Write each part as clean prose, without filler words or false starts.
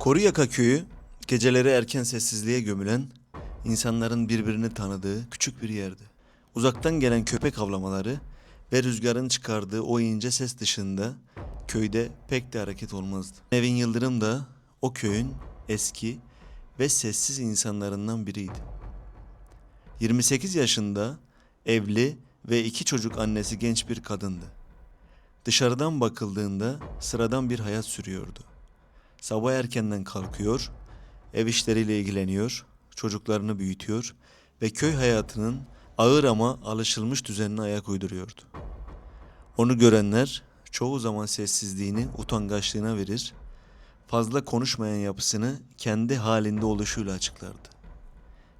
Koruyaka köyü, geceleri erken sessizliğe gömülen, insanların birbirini tanıdığı küçük bir yerdi. Uzaktan gelen köpek havlamaları ve rüzgarın çıkardığı o ince ses dışında köyde pek de hareket olmazdı. Nevin Yıldırım da o köyün eski ve sessiz insanlarından biriydi. 28 yaşında, evli ve 2 çocuk annesi genç bir kadındı. Dışarıdan bakıldığında sıradan bir hayat sürüyordu. Sabah erkenden kalkıyor, ev işleriyle ilgileniyor, çocuklarını büyütüyor ve köy hayatının ağır ama alışılmış düzenine ayak uyduruyordu. Onu görenler çoğu zaman sessizliğini utangaçlığına verir, fazla konuşmayan yapısını kendi halinde oluşuyla açıklardı.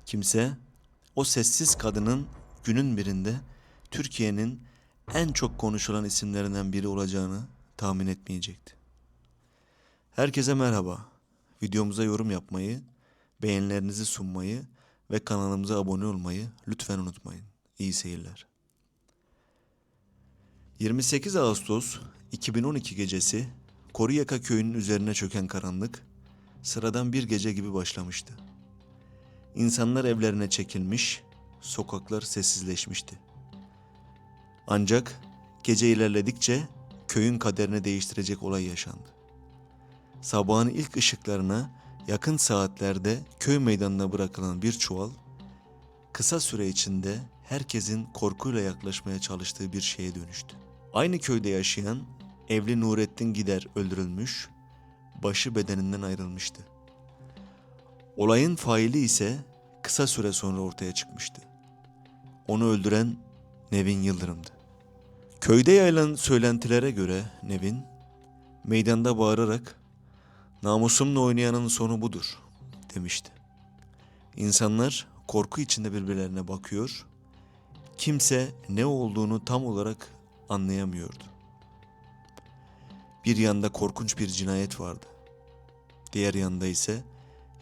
Kimse o sessiz kadının günün birinde Türkiye'nin en çok konuşulan isimlerinden biri olacağını tahmin etmeyecekti. Herkese merhaba. Videomuza yorum yapmayı, beğenilerinizi sunmayı ve kanalımıza abone olmayı lütfen unutmayın. İyi seyirler. 28 Ağustos 2012 gecesi Koruyaka köyünün üzerine çöken karanlık sıradan bir gece gibi başlamıştı. İnsanlar evlerine çekilmiş, sokaklar sessizleşmişti. Ancak gece ilerledikçe köyün kaderini değiştirecek olay yaşandı. Sabahın ilk ışıklarına yakın saatlerde köy meydanına bırakılan bir çuval, kısa süre içinde herkesin korkuyla yaklaşmaya çalıştığı bir şeye dönüştü. Aynı köyde yaşayan evli Nurettin Gider öldürülmüş, başı bedeninden ayrılmıştı. Olayın faili ise kısa süre sonra ortaya çıkmıştı. Onu öldüren Nevin Yıldırım'dı. Köyde yayılan söylentilere göre Nevin, meydanda bağırarak "Namusumla oynayanın sonu budur" demişti. İnsanlar korku içinde birbirlerine bakıyor, kimse ne olduğunu tam olarak anlayamıyordu. Bir yanda korkunç bir cinayet vardı. Diğer yanda ise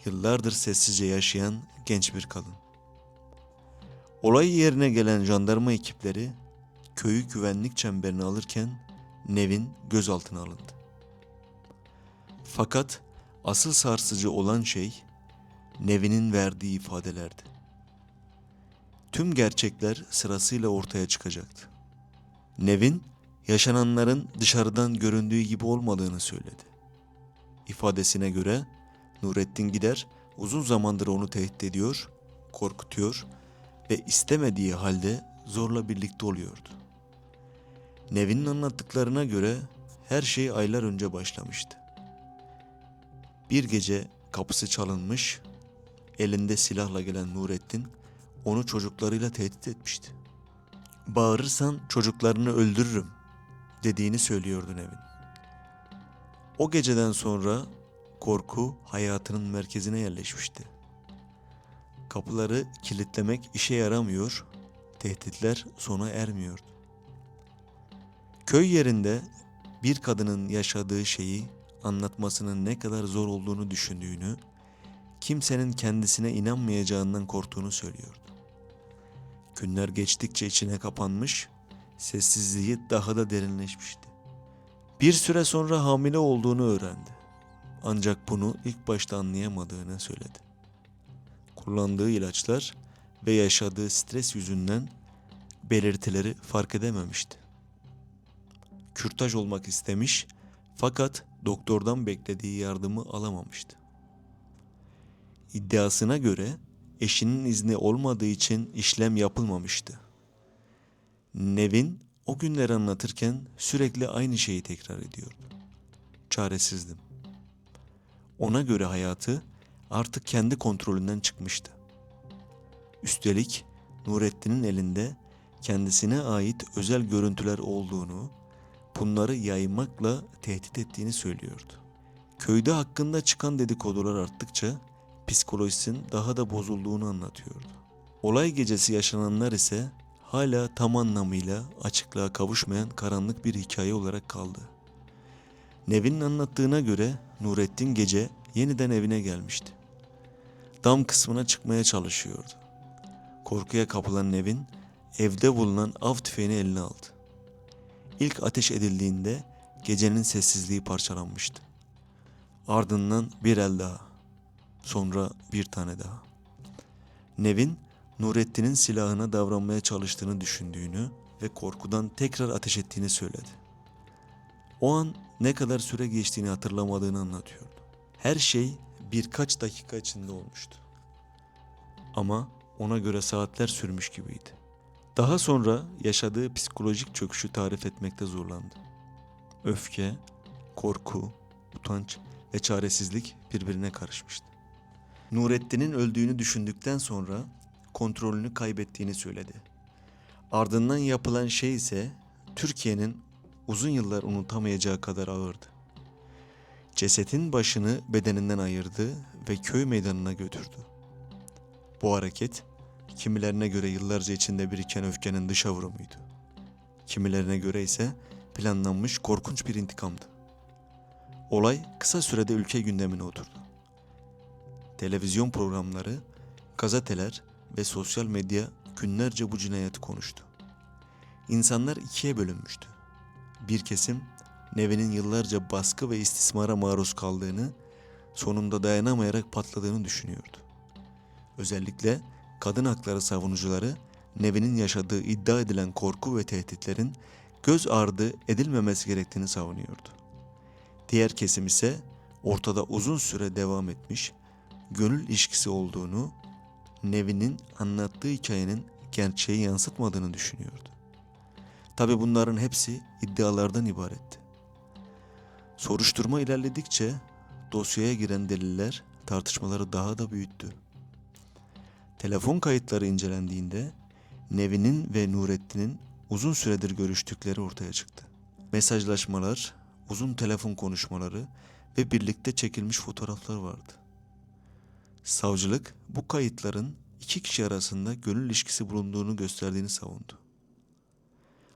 yıllardır sessizce yaşayan genç bir kadın. Olay yerine gelen jandarma ekipleri köyü güvenlik çemberine alırken Nevin gözaltına alındı. Fakat asıl sarsıcı olan şey Nevin'in verdiği ifadelerdi. Tüm gerçekler sırasıyla ortaya çıkacaktı. Nevin, yaşananların dışarıdan göründüğü gibi olmadığını söyledi. İfadesine göre Nurettin Gider uzun zamandır onu tehdit ediyor, korkutuyor ve istemediği halde zorla birlikte oluyordu. Nevin'in anlattıklarına göre her şey aylar önce başlamıştı. Bir gece kapısı çalınmış, elinde silahla gelen Nurettin onu çocuklarıyla tehdit etmişti. "Bağırırsan çocuklarını öldürürüm" dediğini söylüyordu Nevin. O geceden sonra korku hayatının merkezine yerleşmişti. Kapıları kilitlemek işe yaramıyor, tehditler sona ermiyordu. Köy yerinde bir kadının yaşadığı şeyi anlatmasının ne kadar zor olduğunu düşündüğünü, kimsenin kendisine inanmayacağından korktuğunu söylüyordu. Günler geçtikçe içine kapanmış, sessizliği daha da derinleşmişti. Bir süre sonra hamile olduğunu öğrendi. Ancak bunu ilk başta anlayamadığını söyledi. Kullandığı ilaçlar ve yaşadığı stres yüzünden belirtileri fark edememişti. Kürtaj olmak istemiş fakat doktordan beklediği yardımı alamamıştı. İddiasına göre eşinin izni olmadığı için işlem yapılmamıştı. Nevin o günleri anlatırken sürekli aynı şeyi tekrar ediyordu. Çaresizdim. Ona göre hayatı artık kendi kontrolünden çıkmıştı. Üstelik Nurettin'in elinde kendisine ait özel görüntüler olduğunu, bunları yaymakla tehdit ettiğini söylüyordu. Köyde hakkında çıkan dedikodular arttıkça psikolojisinin daha da bozulduğunu anlatıyordu. Olay gecesi yaşananlar ise hala tam anlamıyla açıklığa kavuşmayan karanlık bir hikaye olarak kaldı. Nevin'in anlattığına göre Nurettin gece yeniden evine gelmişti. Dam kısmına çıkmaya çalışıyordu. Korkuya kapılan Nevin evde bulunan av tüfeğini eline aldı. İlk ateş edildiğinde gecenin sessizliği parçalanmıştı. Ardından bir el daha. Sonra bir tane daha. Nevin, Nurettin'in silahına davranmaya çalıştığını düşündüğünü ve korkudan tekrar ateş ettiğini söyledi. O an ne kadar süre geçtiğini hatırlamadığını anlatıyordu. Her şey birkaç dakika içinde olmuştu. Ama ona göre saatler sürmüş gibiydi. Daha sonra yaşadığı psikolojik çöküşü tarif etmekte zorlandı. Öfke, korku, utanç ve çaresizlik birbirine karışmıştı. Nurettin'in öldüğünü düşündükten sonra kontrolünü kaybettiğini söyledi. Ardından yapılan şey ise Türkiye'nin uzun yıllar unutamayacağı kadar ağırdı. Cesetin başını bedeninden ayırdı ve köy meydanına götürdü. Bu hareket kimilerine göre yıllarca içinde biriken öfkenin dışa vurumuydu. Kimilerine göre ise planlanmış korkunç bir intikamdı. Olay kısa sürede ülke gündemine oturdu. Televizyon programları, gazeteler ve sosyal medya günlerce bu cinayeti konuştu. İnsanlar ikiye bölünmüştü. Bir kesim Nevin'in yıllarca baskı ve istismara maruz kaldığını, sonunda dayanamayarak patladığını düşünüyordu. Özellikle kadın hakları savunucuları Nevin'in yaşadığı iddia edilen korku ve tehditlerin göz ardı edilmemesi gerektiğini savunuyordu. Diğer kesim ise ortada uzun süre devam etmiş, gönül ilişkisi olduğunu, Nevin'in anlattığı hikayenin gerçeği yansıtmadığını düşünüyordu. Tabi bunların hepsi iddialardan ibaretti. Soruşturma ilerledikçe dosyaya giren deliller tartışmaları daha da büyüttü. Telefon kayıtları incelendiğinde Nevin'in ve Nurettin'in uzun süredir görüştükleri ortaya çıktı. Mesajlaşmalar, uzun telefon konuşmaları ve birlikte çekilmiş fotoğraflar vardı. Savcılık bu kayıtların iki kişi arasında gönül ilişkisi bulunduğunu gösterdiğini savundu.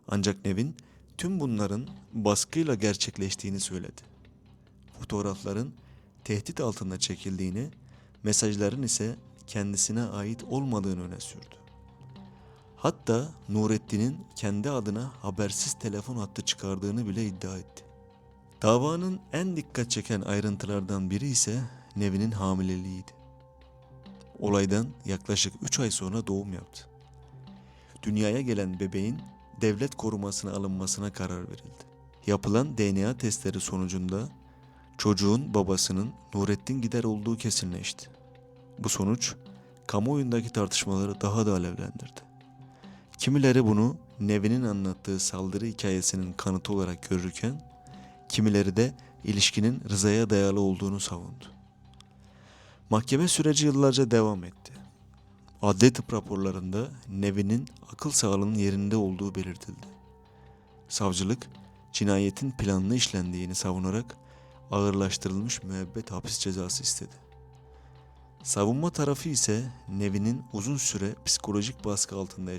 Ancak Nevin tüm bunların baskıyla gerçekleştiğini söyledi. Fotoğrafların tehdit altında çekildiğini, mesajların ise kendisine ait olmadığını öne sürdü. Hatta Nurettin'in kendi adına habersiz telefon hattı çıkardığını bile iddia etti. Davanın en dikkat çeken ayrıntılardan biri ise Nevin'in hamileliğiydi. Olaydan yaklaşık 3 ay sonra doğum yaptı. Dünyaya gelen bebeğin devlet korumasına alınmasına karar verildi. Yapılan DNA testleri sonucunda çocuğun babasının Nurettin Gider olduğu kesinleşti. Bu sonuç kamuoyundaki tartışmaları daha da alevlendirdi. Kimileri bunu Nevin'in anlattığı saldırı hikayesinin kanıtı olarak görürken, kimileri de ilişkinin rızaya dayalı olduğunu savundu. Mahkeme süreci yıllarca devam etti. Adli tıp raporlarında Nevin'in akıl sağlığının yerinde olduğu belirtildi. Savcılık, cinayetin planlı işlendiğini savunarak ağırlaştırılmış müebbet hapis cezası istedi. Savunma tarafı ise Nevin'in uzun süre psikolojik baskı altında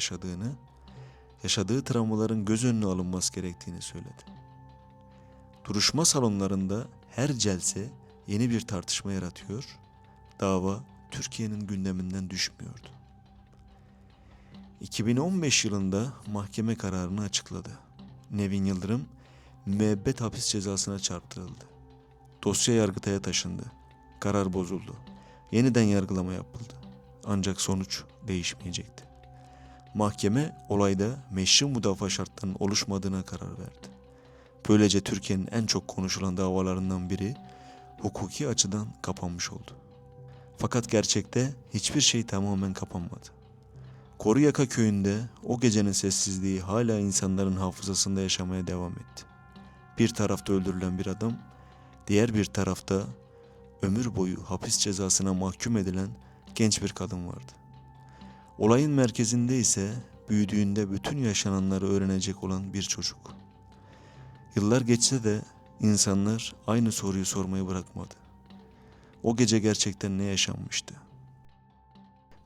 yaşadığı travmaların göz önüne alınması gerektiğini söyledi. Duruşma salonlarında her celse yeni bir tartışma yaratıyor, dava Türkiye'nin gündeminden düşmüyordu. 2015 yılında mahkeme kararını açıkladı. Nevin Yıldırım müebbet hapis cezasına çarptırıldı. Dosya Yargıtay'a taşındı. Karar bozuldu. Yeniden yargılama yapıldı. Ancak sonuç değişmeyecekti. Mahkeme olayda meşru müdafaa şartlarının oluşmadığına karar verdi. Böylece Türkiye'nin en çok konuşulan davalarından biri hukuki açıdan kapanmış oldu. Fakat gerçekte hiçbir şey tamamen kapanmadı. Koruyaka köyünde o gecenin sessizliği hala insanların hafızasında yaşamaya devam etti. Bir tarafta öldürülen bir adam, diğer bir tarafta ömür boyu hapis cezasına mahkum edilen genç bir kadın vardı. Olayın merkezinde ise büyüdüğünde bütün yaşananları öğrenecek olan bir çocuk. Yıllar geçse de insanlar aynı soruyu sormayı bırakmadı. O gece gerçekten ne yaşanmıştı?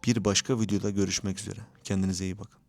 Bir başka videoda görüşmek üzere. Kendinize iyi bakın.